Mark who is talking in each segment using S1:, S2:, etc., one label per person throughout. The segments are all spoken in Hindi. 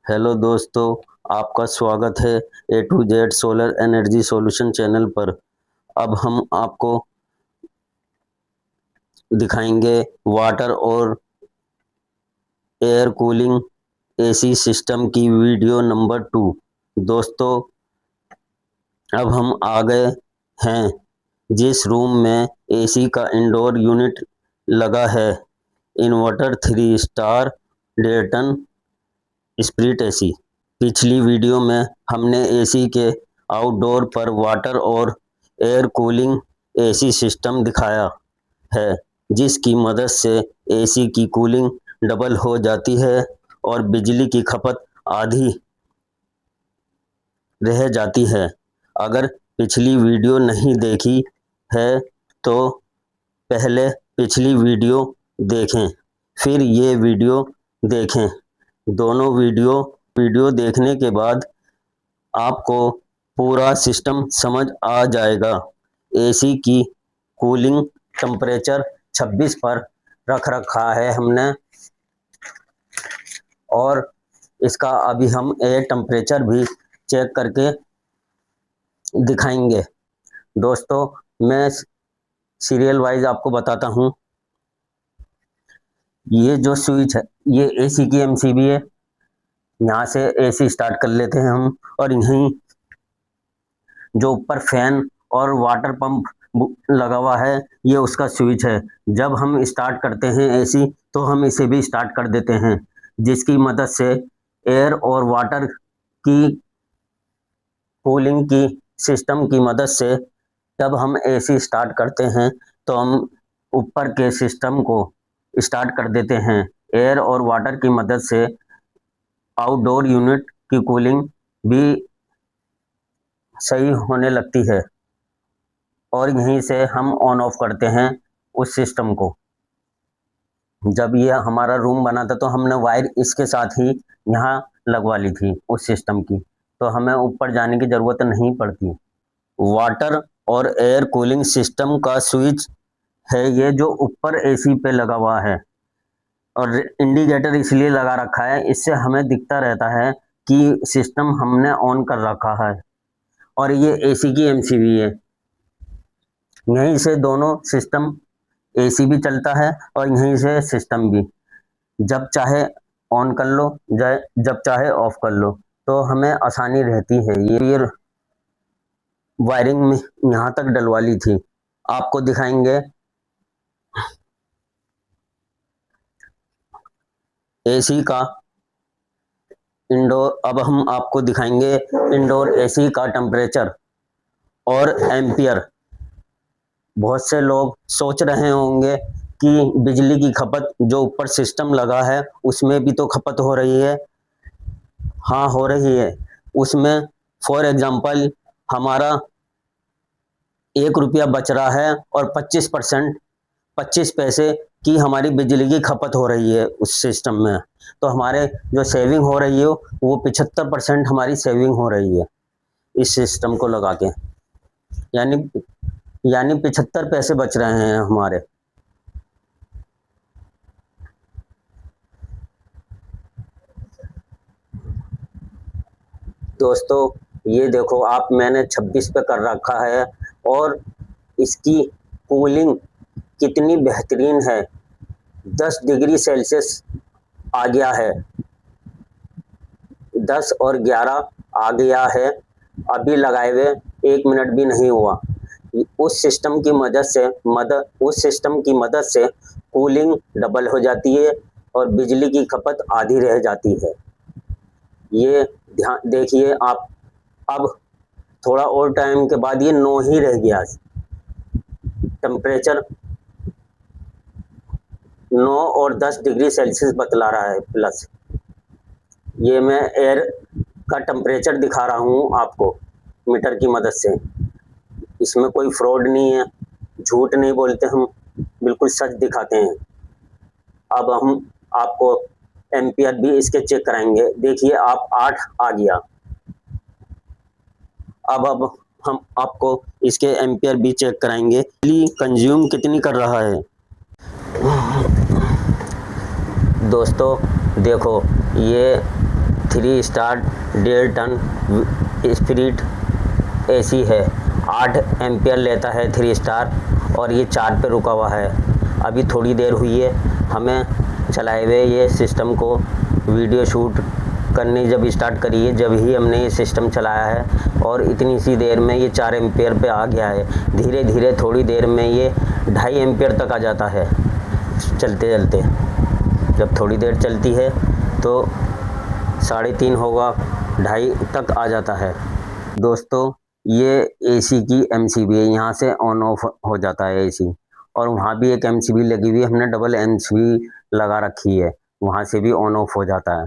S1: हेलो दोस्तों, आपका स्वागत है a to z solar energy solution channel पर। अब हम आपको दिखाएंगे वाटर और एयर कूलिंग एसी सिस्टम की वीडियो नंबर 2। दोस्तों, अब हम आ गए हैं जिस रूम में एसी का इंडोर यूनिट लगा है, इन्वर्टर 3 स्टार डेटन स्प्लिट एसी। पिछली वीडियो में हमने एसी के आउटडोर पर वाटर और एयर कूलिंग एसी सिस्टम दिखाया है, जिसकी मदद से एसी की कूलिंग डबल हो जाती है और बिजली की खपत आधी रह जाती है। अगर पिछली वीडियो नहीं देखी है तो पहले पिछली वीडियो देखें, फिर ये वीडियो देखें। दोनों वीडियो देखने के बाद आपको पूरा सिस्टम समझ आ जाएगा। एसी की कूलिंग टेम्परेचर 26 पर रख रखा है हमने, और इसका अभी हम एयर टेम्परेचर भी चेक करके दिखाएंगे। दोस्तों, मैं सीरियल वाइज आपको बताता हूँ। ये जो स्विच है, ये एसी की एमसीबी है। यहाँ से एसी स्टार्ट कर लेते हैं हम, और यहीं जो ऊपर फैन और वाटर पंप लगा हुआ है, ये उसका स्विच है। जब हम स्टार्ट करते हैं एसी, तो हम इसे भी स्टार्ट कर देते हैं, जिसकी मदद से एयर और वाटर की कूलिंग की सिस्टम की मदद से जब हम एसी स्टार्ट करते हैं तो हम ऊपर के सिस्टम को स्टार्ट कर देते हैं। एयर और वाटर की मदद से आउटडोर यूनिट की कूलिंग भी सही होने लगती है, और यहीं से हम ऑन ऑफ करते हैं उस सिस्टम को। जब ये हमारा रूम बना था तो हमने वायर इसके साथ ही यहाँ लगवा ली थी उस सिस्टम की, तो हमें ऊपर जाने की ज़रूरत नहीं पड़ती। वाटर और एयर कूलिंग सिस्टम का स्विच है ये, जो ऊपर एसी पे लगा हुआ है, और इंडिकेटर इसलिए लगा रखा है, इससे हमें दिखता रहता है कि सिस्टम हमने ऑन कर रखा है। और ये एसी की एमसीबी है, यहीं से दोनों सिस्टम, एसी भी चलता है और यहीं से सिस्टम भी, जब चाहे ऑन कर लो, जब चाहे ऑफ कर लो, तो हमें आसानी रहती है। ये वायरिंग में यहाँ तक डलवा ली थी, आपको दिखाएंगे एसी का इंडोर। अब हम आपको दिखाएंगे इंडोर एसी का टेम्परेचर और एम्पियर। बहुत से लोग सोच रहे होंगे कि बिजली की खपत जो ऊपर सिस्टम लगा है उसमें भी तो खपत हो रही है। हाँ, हो रही है। उसमें फॉर एग्जांपल हमारा 1 रुपया बच रहा है और 25 पैसे की हमारी बिजली की खपत हो रही है उस सिस्टम में, तो हमारे जो सेविंग हो रही है वो 75% हमारी सेविंग हो रही है इस सिस्टम को लगा के। यानी 75 पैसे बच रहे हैं हमारे। दोस्तों, ये देखो आप, मैंने 26 पे कर रखा है और इसकी कूलिंग कितनी बेहतरीन है। 10 डिग्री सेल्सियस आ गया है, 10 और 11 आ गया है। अभी लगाए हुए 1 मिनट भी नहीं हुआ। उस सिस्टम की मदद से कूलिंग डबल हो जाती है और बिजली की खपत आधी रह जाती है। ये ध्यान देखिए आप। अब थोड़ा और टाइम के बाद ये 9 ही रह गया, टेम्परेचर 9 और 10 डिग्री सेल्सियस बतला रहा है प्लस। ये मैं एयर का टेम्परेचर दिखा रहा हूँ आपको मीटर की मदद से। इसमें कोई फ्रॉड नहीं है, झूठ नहीं बोलते हम, बिल्कुल सच दिखाते हैं। अब हम आपको एम्पियर भी इसके चेक कराएंगे। देखिए आप, 8 आ गया। अब हम आपको इसके एम्पियर भी चेक कराएंगे, बिजली कंज्यूम कितनी कर रहा है। दोस्तों देखो, ये 3 स्टार 1.5 टन स्पिरिट एसी है। 8 एम्पियर लेता है 3 स्टार और ये 4 पे रुका हुआ है। अभी थोड़ी देर हुई है हमें चलाए हुए ये सिस्टम को। वीडियो शूट करनी जब स्टार्ट करी है जब ही हमने ये सिस्टम चलाया है और इतनी सी देर में ये 4 एम्पियर पे आ गया है। धीरे धीरे थोड़ी देर में ये 2.5 एम्पियर तक आ जाता है चलते चलते। जब थोड़ी देर चलती है तो 3.5 होगा, 2.5 तक आ जाता है। दोस्तों ये एसी की एमसीबी है, यहाँ से ऑन ऑफ हो जाता है एसी। और वहाँ भी एक एमसीबी लगी हुई है, हमने डबल एमसीबी लगा रखी है, वहाँ से भी ऑन ऑफ हो जाता है।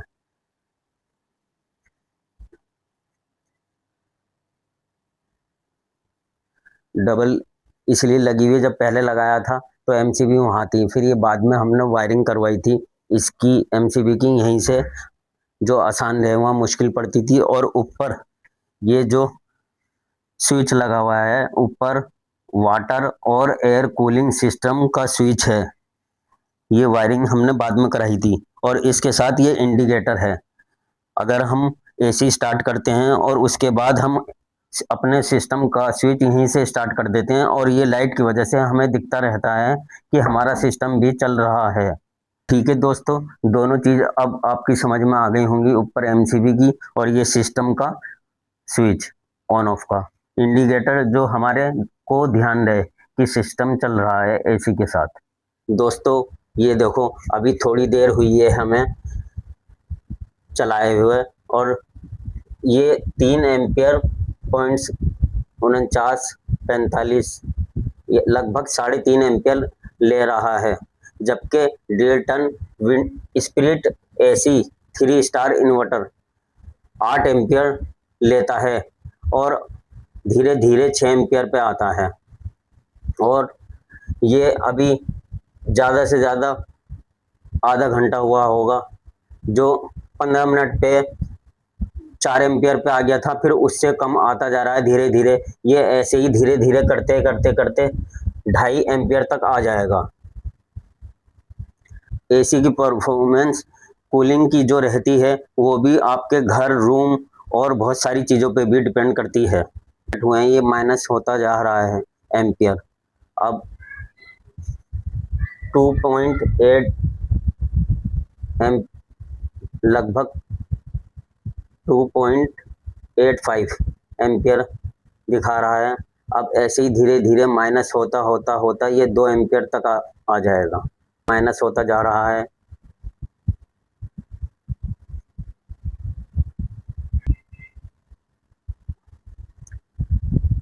S1: डबल इसलिए लगी हुई है, जब पहले लगाया था तो एमसीबी वहाँ थी, फिर ये बाद में हमने वायरिंग करवाई थी इसकी एमसीबी की। यहीं से जो आसान है वहाँ मुश्किल पड़ती थी। और ऊपर ये जो स्विच लगा हुआ है, ऊपर वाटर और एयर कूलिंग सिस्टम का स्विच है, ये वायरिंग हमने बाद में कराई थी। और इसके साथ ये इंडिकेटर है, अगर हम एसी स्टार्ट करते हैं और उसके बाद हम अपने सिस्टम का स्विच यहीं से स्टार्ट कर देते हैं और ये लाइट की वजह से हमें दिखता रहता है कि हमारा सिस्टम भी चल रहा है। ठीक है दोस्तों, दोनों चीज़ अब आपकी समझ में आ गई होंगी, ऊपर एमसीबी की और ये सिस्टम का स्विच ऑन ऑफ का इंडिकेटर, जो हमारे को ध्यान रहे कि सिस्टम चल रहा है एसी के साथ। दोस्तों ये देखो अभी थोड़ी देर हुई है हमें चलाए हुए और ये 3 एम्पियर पॉइंट्स 49-45 लगभग 3.5 एम्पियर ले रहा है। जबकि 1.5 ton wind spirit AC 3 star inverter 8 ampere लेता है और धीरे धीरे 6 एम्पियर पे आता है। और ये अभी ज़्यादा से ज़्यादा आधा घंटा हुआ होगा, जो 15 मिनट पे 4 एम्पियर पे आ गया था, फिर उससे कम आता जा रहा है धीरे धीरे। ये ऐसे ही धीरे धीरे करते करते करते 2.5 एम्पियर तक आ जाएगा। एसी की परफॉर्मेंस कूलिंग की जो रहती है वो भी आपके घर, रूम और बहुत सारी चीज़ों पे भी डिपेंड करती है। हुए हैं ये माइनस होता जा रहा है एम्पियर। अब 2.8 एम लगभग 2.85 एम्पियर दिखा रहा है। अब ऐसे ही धीरे धीरे माइनस होता होता होता ये 2 एम्पियर तक आ जाएगा। माइनस होता जा रहा है।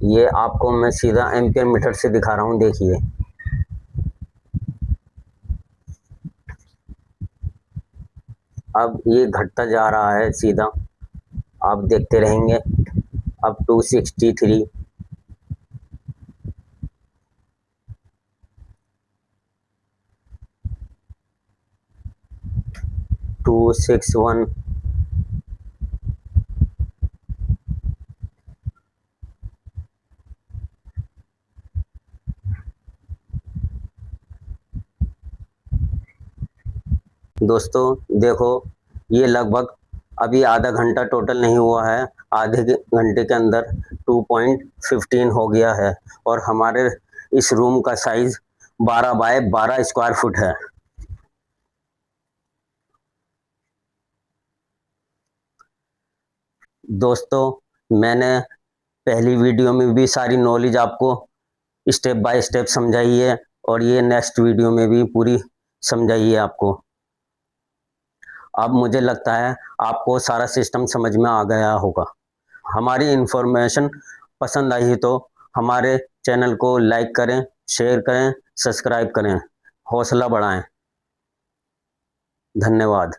S1: ये आपको मैं सीधा एम्पियर मीटर से दिखा रहा हूँ, देखिए। अब ये घटता जा रहा है सीधा, आप देखते रहेंगे। अब 263, 261, दोस्तों देखो ये लगभग अभी आधा घंटा टोटल नहीं हुआ है, आधे घंटे के अंदर 2.15 हो गया है। और हमारे इस रूम का साइज 12 बाय 12 स्क्वायर फुट है। दोस्तों मैंने पहली वीडियो में भी सारी नॉलेज आपको स्टेप बाय स्टेप समझाई है और ये नेक्स्ट वीडियो में भी पूरी समझाई है आपको। अब मुझे लगता है आपको सारा सिस्टम समझ में आ गया होगा। हमारी इन्फॉर्मेशन पसंद आई तो हमारे चैनल को लाइक करें, शेयर करें, सब्सक्राइब करें, हौसला बढ़ाएं। धन्यवाद।